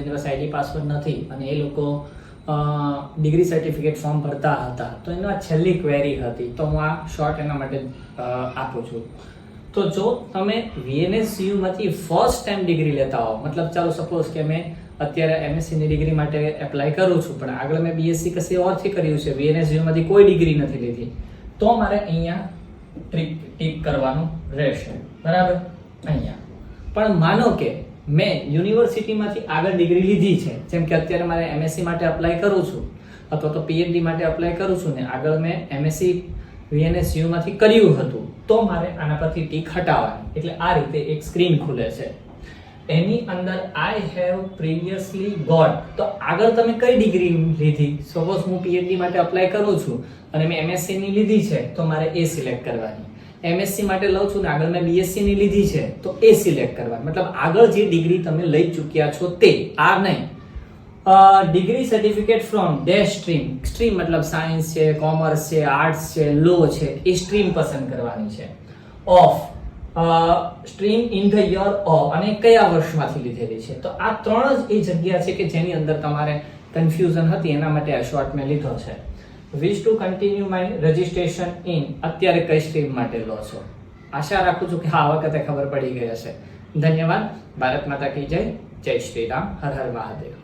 દિવસ ID password નથી અને એ લોકો ડિગ્રી સર્ટિફિકેટ ફોર્મ ભરતા હતા, તો એનો આ છેલ્લી ક્વેરી હતી, તો હું આ શોર્ટ એના માટે આપું છું. તો જો તમે VNSU માંથી ફર્સ્ટ ટાઈમ ડિગ્રી લેતા હો, મતલબ ચાલો સપોઝ કે મેં અત્યારે MSc ની ડિગ્રી માટે એપ્લાય કરું છું, પણ આગળ મેં BSc કશે ઓરથી કર્યું છે, VNSU માંથી કોઈ ડિગ્રી નથી લીધી, તો મારે અહીંયા ટીક કરવાનું રહેશે, બરાબર. અહીંયા પણ માનો કે મેં યુનિવર્સિટીમાંથી આગળ ડિગ્રી લીધી છે, જેમ કે અત્યારે મારે MSc માટે એપ્લાય કરું છું અથવા તો PhD માટે એપ્લાય કરું છું ને આગળ મેં MSc VNSU માંથી કર્યું હતું, તો મારે આના પરથી ટીક હટાવવાની. એટલે આ રીતે એક સ્ક્રીન ખુલે છે, એની અંદર આઈ હેવ પ્રીવિયસલી ગોટ, તો આગળ તમે કઈ ડિગ્રી લીધી. સપોઝ હું PhD માટે એપ્લાય કરું છું અને મેં MSc ની લીધી છે, તો મારે એ સિલેક્ટ કરવાની. MSc માટે લઉં છું ને આગળ મેં BSc ની લીધી છે, તો એ સિલેક્ટ કરવાની. મતલબ આગળ જે ડિગ્રી તમે લઈ ચૂક્યા છો તે, આ નહીં. Degree certificate from dash stream, stream મતલબ સાયન્સ છે, કોમર્સ છે, આર્ટ્સ છે, લો છે, એ સ્ટ્રીમ પસંદ કરવાની છે. Of stream in the year of, અને કયા વર્ષમાંથી લીધેલી છે. તો આ ત્રણ જ એ જગ્યા છે કે જેની અંદર તમારે કન્ફ્યુઝન હતી, એના માટે આ શોર્ટ મેં લીધો છે. વિશ two continue my registration in, અત્યારે કઈ સ્ટ્રીમ માટે લો છો. આશા રાખું છું કે આ વખતે ખબર પડી ગઈ હશે. ધન્યવાદ. ભારત માતા કી જય. જય શ્રી રામ. હર હર મહાદેવ.